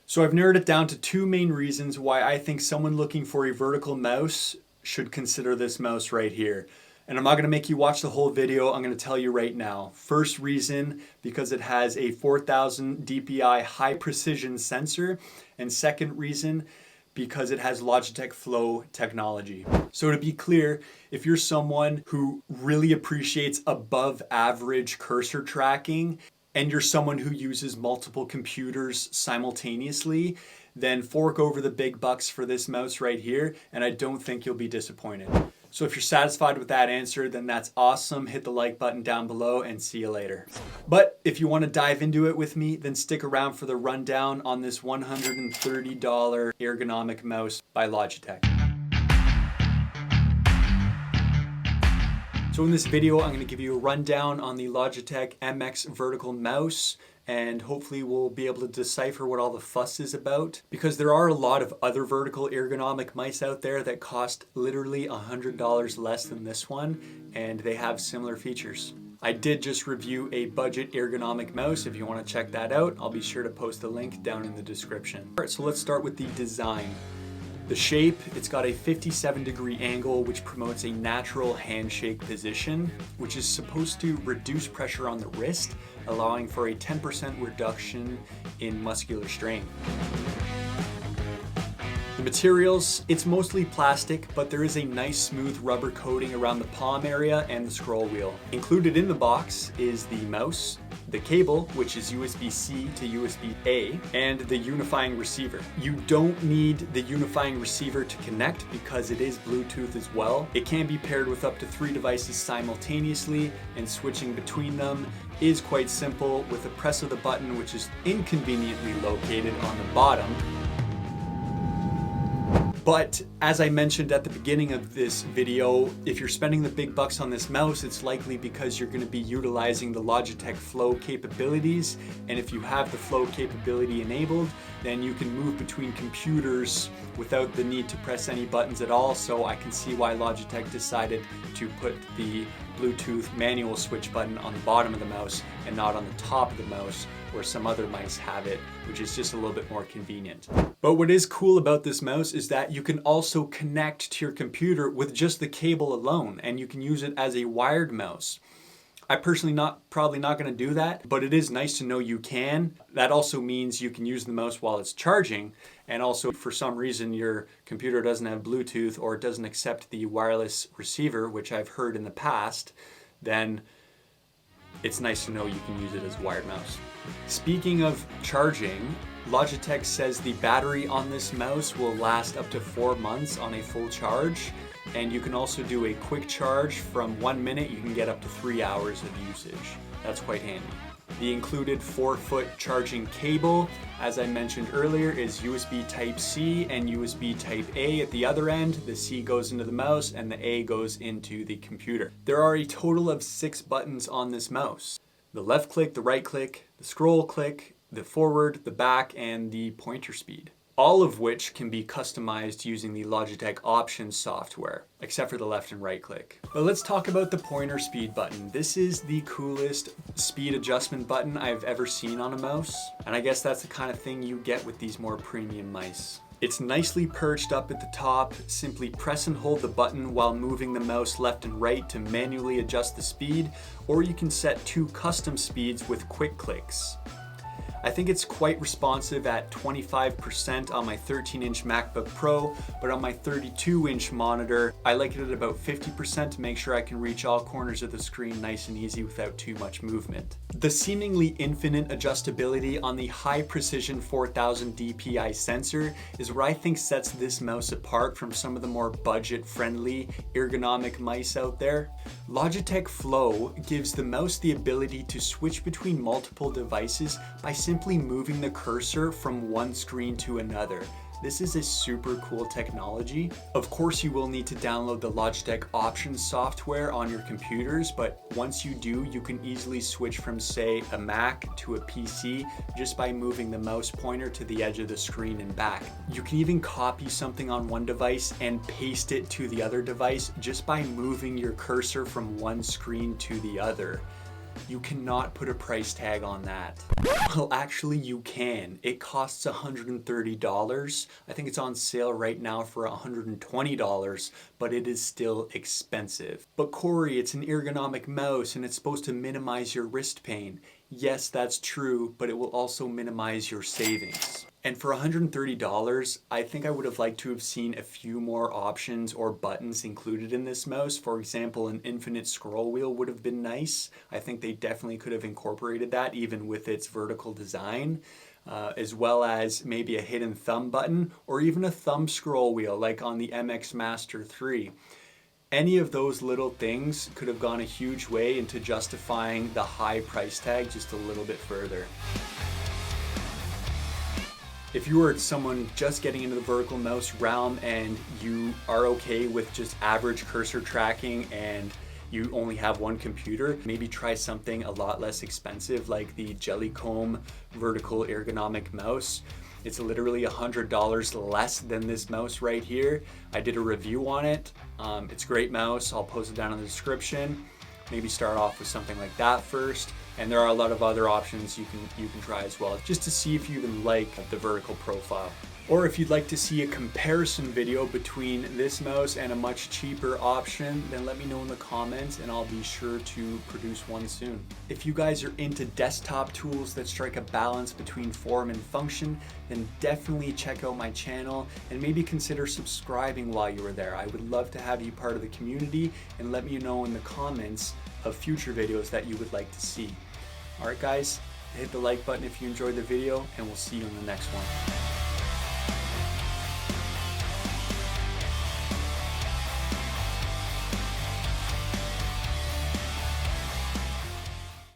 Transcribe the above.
So I've narrowed it down to two main reasons why I think someone looking for a vertical mouse should consider this mouse right here. And I'm not going to make you watch the whole video, I'm going to tell you right now. First reason, because it has a 4000 DPI high precision sensor. And second reason, because it has Logitech Flow technology. So to be clear, if you're someone who really appreciates above average cursor tracking, and you're someone who uses multiple computers simultaneously, then fork over the big bucks for this mouse right here, and I don't think you'll be disappointed. So if you're satisfied with that answer, then that's awesome. Hit the like button down below and see you later. But if you want to dive into it with me, then stick around for the rundown on this $130 ergonomic mouse by Logitech. So in this video, I'm going to give you a rundown on the Logitech MX vertical mouse, and hopefully we'll be able to decipher what all the fuss is about, because there are a lot of other vertical ergonomic mice out there that cost literally $100 less than this one, and they have similar features. I did just review a budget ergonomic mouse. If you want to check that out, I'll be sure to post a link down in the description. All right, so let's start with the design. The shape, it's got a 57-degree angle which promotes a natural handshake position, which is supposed to reduce pressure on the wrist, allowing for a 10% reduction in muscular strain. The materials, it's mostly plastic, but there is a nice smooth rubber coating around the palm area and the scroll wheel. Included in the box is the mouse, the cable, which is USB-C to USB-A, and the unifying receiver. You don't need the unifying receiver to connect because it is Bluetooth as well. It can be paired with up to 3 devices simultaneously, and switching between them is quite simple with a press of the button, which is inconveniently located on the bottom. But as I mentioned at the beginning of this video, if you're spending the big bucks on this mouse, it's likely because you're going to be utilizing the Logitech Flow capabilities. And if you have the Flow capability enabled, then you can move between computers without the need to press any buttons at all. So I can see why Logitech decided to put the Bluetooth manual switch button on the bottom of the mouse and not on the top of the mouse, where some other mice have it, which is just a little bit more convenient. But what is cool about this mouse is that you can also connect to your computer with just the cable alone, and you can use it as a wired mouse. I personally probably not going to do that, but it is nice to know you can. That also means you can use the mouse while it's charging, and also for some reason your computer doesn't have Bluetooth or it doesn't accept the wireless receiver, which I've heard in the past, then it's nice to know you can use it as a wired mouse. Speaking of charging, Logitech says the battery on this mouse will last up to 4 months on a full charge, and you can also do a quick charge. From 1 minute you can get up to 3 hours of usage. That's quite handy. The included 4-foot charging cable, as I mentioned earlier, is USB Type-C and USB Type-A at the other end. The C goes into the mouse and the A goes into the computer. There are a total of 6 buttons on this mouse. The left click, the right click, the scroll click, the forward, the back, and the pointer speed. All of which can be customized using the Logitech Options software, except for the left and right click. But let's talk about the pointer speed button. This is the coolest speed adjustment button I've ever seen on a mouse, and I guess that's the kind of thing you get with these more premium mice. It's nicely perched up at the top. Simply press and hold the button while moving the mouse left and right to manually adjust the speed, or you can set 2 custom speeds with quick clicks. I think it's quite responsive at 25% on my 13-inch MacBook Pro, but on my 32-inch monitor, I like it at about 50% to make sure I can reach all corners of the screen nice and easy without too much movement. The seemingly infinite adjustability on the high-precision 4000 DPI sensor is what I think sets this mouse apart from some of the more budget-friendly ergonomic mice out there. Logitech Flow gives the mouse the ability to switch between multiple devices by simply moving the cursor from one screen to another. This is a super cool technology. Of course, you will need to download the Logitech Options software on your computers, but once you do, you can easily switch from, say, a Mac to a PC just by moving the mouse pointer to the edge of the screen and back. You can even copy something on one device and paste it to the other device just by moving your cursor from one screen to the other. You cannot put a price tag on that. Well, actually you can. It costs $130. I think it's on sale right now for $120, but it is still expensive. But Corey, it's an ergonomic mouse and it's supposed to minimize your wrist pain. Yes, that's true, but it will also minimize your savings. And for $130, I think I would have liked to have seen a few more options or buttons included in this mouse. For example, an infinite scroll wheel would have been nice. I think they definitely could have incorporated that even with its vertical design, as well as maybe a hidden thumb button or even a thumb scroll wheel like on the MX Master 3. Any of those little things could have gone a huge way into justifying the high price tag just a little bit further. If you are someone just getting into the vertical mouse realm and you are okay with just average cursor tracking and you only have one computer, maybe try something a lot less expensive like the Jellycomb vertical ergonomic mouse. It's literally $100 less than this mouse right here. I did a review on it. It's a great mouse. I'll post it down in the description. Maybe start off with something like that first. And there are a lot of other options you can try as well, just to see if you even like the vertical profile. Or if you'd like to see a comparison video between this mouse and a much cheaper option, then let me know in the comments and I'll be sure to produce one soon. If you guys are into desktop tools that strike a balance between form and function, then definitely check out my channel and maybe consider subscribing while you are there. I would love to have you part of the community and let me know in the comments of future videos that you would like to see. Alright guys, hit the like button if you enjoyed the video and we'll see you in the next one.